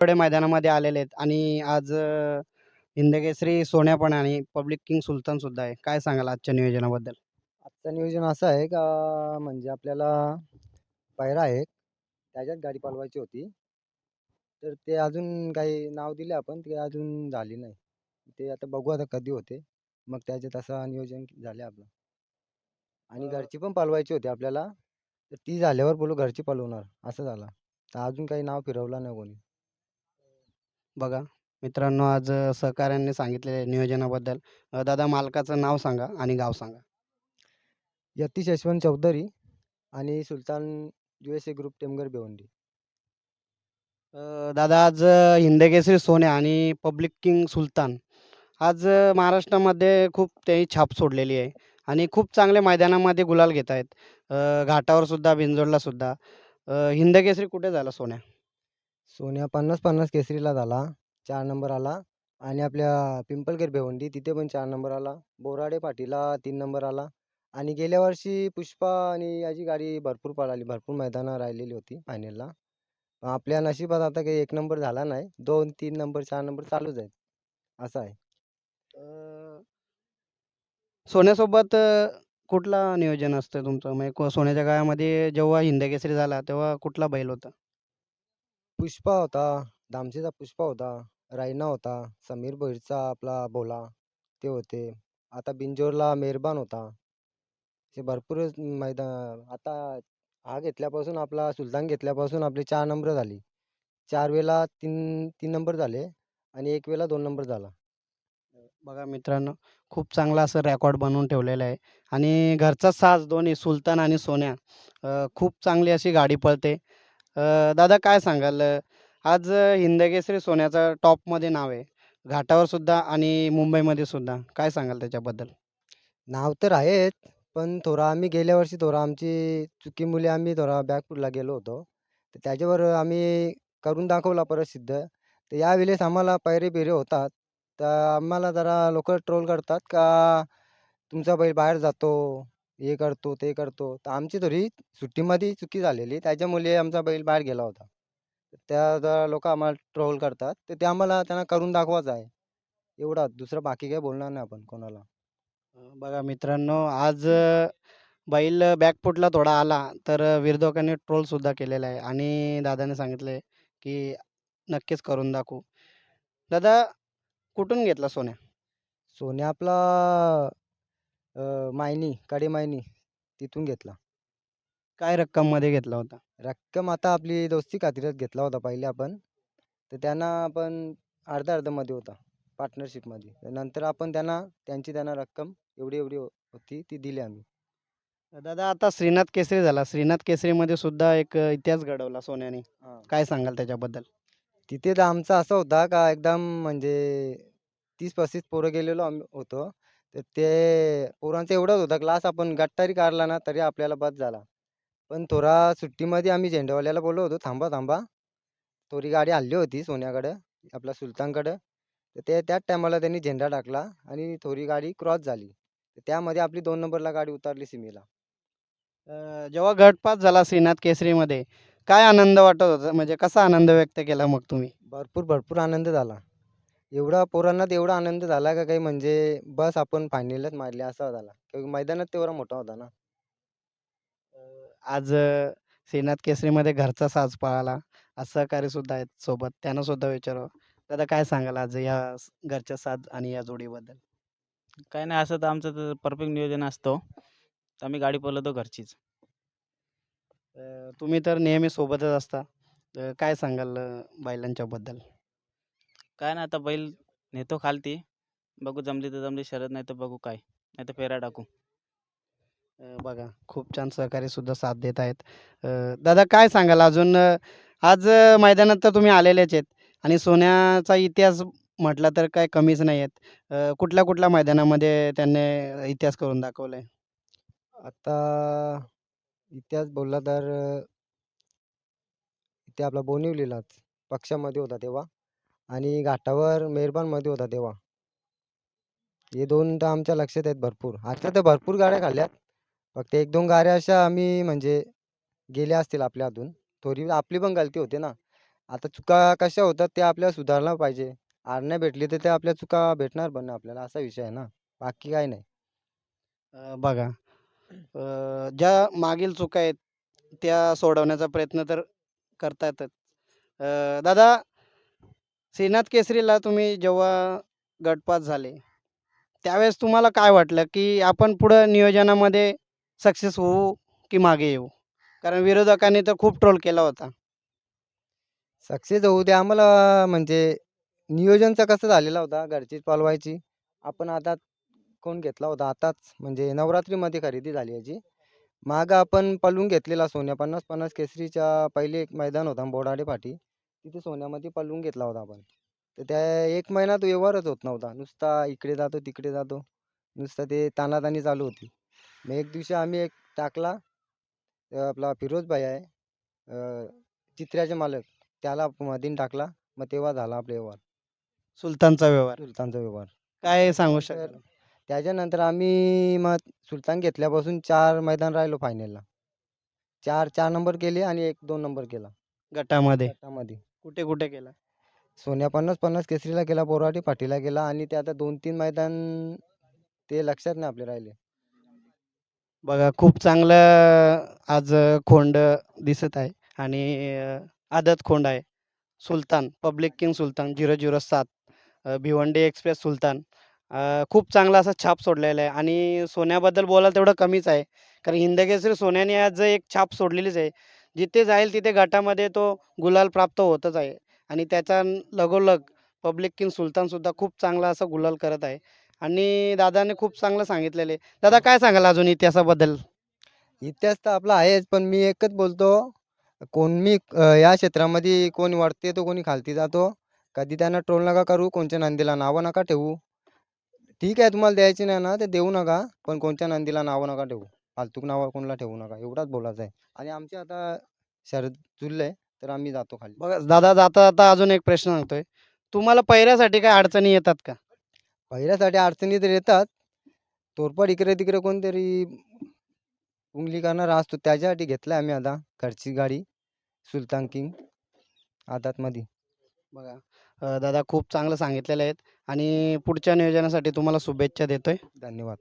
थोडे मैदानामध्ये आलेले आहेत आणि आज हिंदकेसरी सोन्या पण आहे आणि पब्लिक किंग सुलतान सुद्धा आहे. काय सांगाल आजच्या नियोजनाबद्दल? आजचं नियोजन असं आहे का म्हणजे आपल्याला पायरा आहे. त्याच्यात गाडी पळवायची होती. तर ते अजून काही नाव दिले आपण, ते अजून झाली नाही. ते आता बघू आता कधी होते. मग त्याच्यात असं नियोजन झाले आपलं. आणि अ, घरची पण पळवायची होती आपल्याला. तर ती झाल्यावर बोलू घरची पळवणार असं झालं. तर अजून काही नाव फिरवलं नाही कोणी. बघा मित्रांनो, आज सहकाऱ्यांनी सांगितलेल्या नियोजनाबद्दल दादा मालकाचं नाव सांगा आणि गाव सांगा. यतीश यशवंत चौधरी आणि सुलतान USA ग्रुप टेमघर भिवंडी. दादा आज हिंदकेसरी सोन्या आणि पब्लिक किंग सुलतान आज महाराष्ट्रामध्ये खूप त्याची छाप सोडलेली आहे आणि खूप चांगल्या मैदानामध्ये गुलाल घेत आहेत. घाटावर सुद्धा, बिंजोडला सुद्धा. हिंदकेसरी कुठे झाला सोन्या? सोन्या 50-50 केसरीला झाला. 4 नंबर आला. आणि आपल्या पिंपळखेर भिवंडी तिथे पण 4 नंबर आला. बोराडे पाटीला 3 नंबर आला. आणि गेल्या वर्षी पुष्पा आणि याची गाडी भरपूर पळाली. भरपूर मैदानं राहिलेली होती फायनलला. आपल्या नशिबात आता काही 1 नंबर झाला नाही. 2, 3 नंबर, 4 नंबर चालूच आहेत. असं आहे. अ, सोन्यासोबत कुठला नियोजन असतं तुमचं? म्हणजे सोन्याच्या काळामध्ये जेव्हा हिंदकेसरी झाला तेव्हा कुठला बैल होता? पुष्पा होता, दामसेचा पुष्पा होता, रायना होता, समीर भोईरचा आपला भोला ते होते. आता बिंजोरला मेहरबान होता. असे भरपूरच आता हा घेतल्यापासून आपला सुलतान घेतल्यापासून आपली 4 नंबर झाली. 4 वेळेला 3 नंबर झाले आणि 1 वेळेला 2 नंबर झाला. बघा मित्रांनो, खूप चांगला असं रेकॉर्ड बनवून ठेवलेलं आहे आणि घरचा साज दोन्ही सुलतान आणि सोन्या खूप चांगली अशी गाडी पळते. दादा काय सांगाल आज हिंदकेसरी सोन्याचं टॉपमध्ये नाव आहे. घाटावर सुद्धा आणि मुंबईमध्ये सुद्धा. काय सांगाल त्याच्याबद्दल? नाव तर आहेच, पण थोडा आम्ही गेल्या वर्षी थोडा आमची चुकीमुळे आम्ही थोडा बॅकफूटला गेलो होतो. तर त्याच्यावर आम्ही करून दाखवला परत सिद्ध. तर यावेळेस आम्हाला पायरे-बियरे होतात. तर आम्हाला जरा लोकं ट्रोल करतात का तुमचा बैल बाहेर जातो, हे करतो, ते करतो. तर आमची थोडी सुट्टीमध्ये चुकी झालेली. त्याच्यामुळे आमचा बैल बाहेर गेला होता. त्या जरा लोकं आम्हाला ट्रोल करतात. तर ते आम्हाला त्यांना करून दाखवायचं आहे. एवढाच. दुसरं बाकी काही बोलणार नाही आपण कोणाला. बघा मित्रांनो, आज बैल बॅकफूटला थोडा आला, तर विरोधकांनी ट्रोलसुद्धा केलेला आहे आणि दादाने सांगितले, की नक्कीच करून दाखवू. दादा कुठून घेतला सोन्या? सोन्या आपला मायनी, कडेमायनी तिथून घेतला. काय रक्कममध्ये घेतला होता? रक्कम आता आपली दोस्ती खातीरच घेतला होता पहिले आपण. तर त्यांना आपण अर्धा-अर्धामध्ये होता पार्टनरशिपमध्ये. तर नंतर आपण त्यांना रक्कम एवढी-एवढी होती ती दिली आम्ही. दादा आता श्रीनाथ केसरी झाला. श्रीनाथ केसरीमध्ये सुद्धा एक इतिहास घडवला सोन्याने. हां. काय सांगाल त्याच्याबद्दल? तिथे तर आमचा असा होता का एकदम म्हणजे 30-35 पोरं गेलेलो आम्ही होतो. तर ते पोरांचा एवढाच होता क्लास आपण गट्टारी काढला ना तरी आपल्याला बस झाला. पण थोडा सुट्टीमध्ये आम्ही झेंडावाल्याला बोललो होतो, "थांबा, थांबा." थोडी गाडी हलली होती सोन्याकडं, आपल्या सुलतानकडं. तर त्याच टायमाला त्यांनी झेंडा टाकला आणि थोडी गाडी क्रॉस झाली. तर त्यामध्ये आपली 2 नंबरला गाडी उतरली सीमेला. जेव्हा गटपास झाला श्रीनाथ केसरीमध्ये, काय आनंद वाटत होता? म्हणजे कसा आनंद व्यक्त केला मग तुम्ही? भरपूर, भरपूर आनंद झाला. एवढा पोरांना तर एवढा आनंद झाला का काही म्हणजे बस आपण फायनलच मारली असा झाला. कारण मैदानात तेवढा मोठा होता ना. आज श्रीनाथ केसरीमध्ये घरचा साज पळाला. आज सहकारी सुद्धा आहेत सोबत. त्यांना सुद्धा विचारावं. दादा काय सांगाल आज या घरच्या साज आणि या जोडीबद्दल? काही नाही असं तर आमचं तर परफेक्ट नियोजन असतो. तर आम्ही गाडी पळवतो घरचीच. तुम्ही तर नेहमी सोबतच असता. काय सांगाल बैलांच्याबद्दल? काय नाही आता बैल नेतो खालती. बघू जमली तर जमली शर्यत नाही तर बघू काय. नाहीतर फेऱ्या टाकू. बघा खूप छान सहकारी सुद्धा साथ देत आहेत. दादा काय सांगाल अजून आज मैदानात तर तुम्ही आलेलेच आहेत आणि सोन्याचा इतिहास म्हटला तर काही कमीच नाही आहेत. कुठल्या-कुठल्या मैदानामध्ये त्यांनी इतिहास करून दाखवलाय? आता इतिहास बोलला तर इथे आपला बोनिवलीलाच पक्षामध्ये होता तेव्हा आणि घाटावर मेहरबानमध्ये होता तेव्हा. हे 2 तर आमच्या लक्षात आहेत भरपूर. आता तर भरपूर गाड्या खाल्ल्यात. फक्त 1-2 गाड्या अशा आम्ही म्हणजे गेल्या असतील आपल्या हातून. थोडी आपली पण गलती होते ना. आता चुका कशा होतात ते आपल्याला सुधारला पाहिजे. हार नाही भेटली तर ते आपल्या चुका भेटणार पण नाही आपल्याला असा विषय आहे ना. बाकी काही नाही. बघा ज्या मागील चुका आहेत त्या सोडवण्याचा प्रयत्न तर करता येतात. दादा श्रीनाथ केसरीला तुम्ही जेव्हा गटपास झाले, त्यावेळेस तुम्हाला काय वाटलं, की आपण पुढं नियोजनामध्ये सक्सेस होऊ की मागे येऊ? कारण विरोधकांनी तर खूप ट्रोल केला होता. सक्सेस होऊ दे आम्हाला म्हणजे नियोजनचा कसं झालेला होता घरचीच पळवायची. आपण आता कोण घेतला होता आताच म्हणजे नवरात्रीमध्ये खरेदी झाली याची. मागं आपण पळवून घेतलेला सोन्या 50-50 केसरीच्या पहिले एक मैदान होता बोडाडे पाठी. तिथे सोन्यामध्ये पळवून घेतला होता आपण. तर त्या 1 महिना तो व्यवहारच होत नव्हता. नुसता इकडे जातो, तिकडे जातो. नुसतं ते ताणाताणी चालू होती. मग एक दिवशी आम्ही एक टाकला. आपला फिरोज भाई आहे चित्र्याचे मालक. त्याला मधीन टाकला. मग तेव्हा झाला आपला व्यवहार. सुलतानचा व्यवहार. सुलतानचा व्यवहार. काय सांगू त्याच्यानंतर शकाल? त्याच्यानंतर आम्ही मग सुलतान घेतल्यापासून 4 मैदान राहिलो फायनलला. 4 नंबर केले आणि 1-2 नंबर केला गटामध्ये गटामध्ये. कुठे-कुठे केला? सोन्या 50-50 केसरीला केला, बोराटी पाटीला केला आणि ते आता 2-3 मैदान ते लक्षात नाही आपले राहिले. बघा खूप चांगलं आज खोंड दिसत आहे आणि आदत खोंड आहे. सुलतान, पब्लिक किंग सुलतान 007 भिवंडी एक्सप्रेस सुलतान. खूप चांगला असा छाप सोडलेला आहे आणि सोन्याबद्दल बोलायला तेवढं कमीच आहे. कारण हिंदकेसरी सोन्याने आज एक छाप सोडलेलीच आहे. जिथे जाईल तिथे गटामध्ये तो गुलाल प्राप्त होतच आहे आणि त्याच्या लगोलग पब्लिक किंग सुलतानसुद्धा खूप चांगला असा गुलाल करत आहे आणि दादाने खूप चांगलं सांगितलेलं आहे. दादा काय सांगाल अजून इतिहासाबद्दल? इतिहास तर आपला आहेच, पण मी एकच बोलतो, या क्षेत्रामध्ये कोणी वरती येतो, कोणी खालती जातो. कधी त्यांना ट्रोल नका करू, कोणच्या नंदीला नावं नका ठेवू. ठीक आहे, तुम्हाला द्यायची नाही ना, ते देऊ नका. पण कोणत्या नंदीला नावं नका ठेवू. फालतूक नावं कोणाला ठेवू नका. एवढाच बोलायचं आहे. आणि आमची आता शर्यत जुळलंय, तर आम्ही जातो खाली. बघा दादा जाता-जाता अजून एक प्रश्न सांगतोय. तुम्हाला पहिऱ्यासाठी काही अडचणी येतात का? पहिल्यासाठी अडचणी तर येतात. तोरपाड इकडे-तिकडे कोणतरी उंगली करणारा असतो. त्याच्यासाठी घेतलाय आम्ही आता घरची गाडी सुलतान किंग आदातमध्ये. बघा दादा खूप चांगलं सांगितलेलं आहे आणि पुढच्या नियोजनासाठी तुम्हाला शुभेच्छा देतोय. धन्यवाद.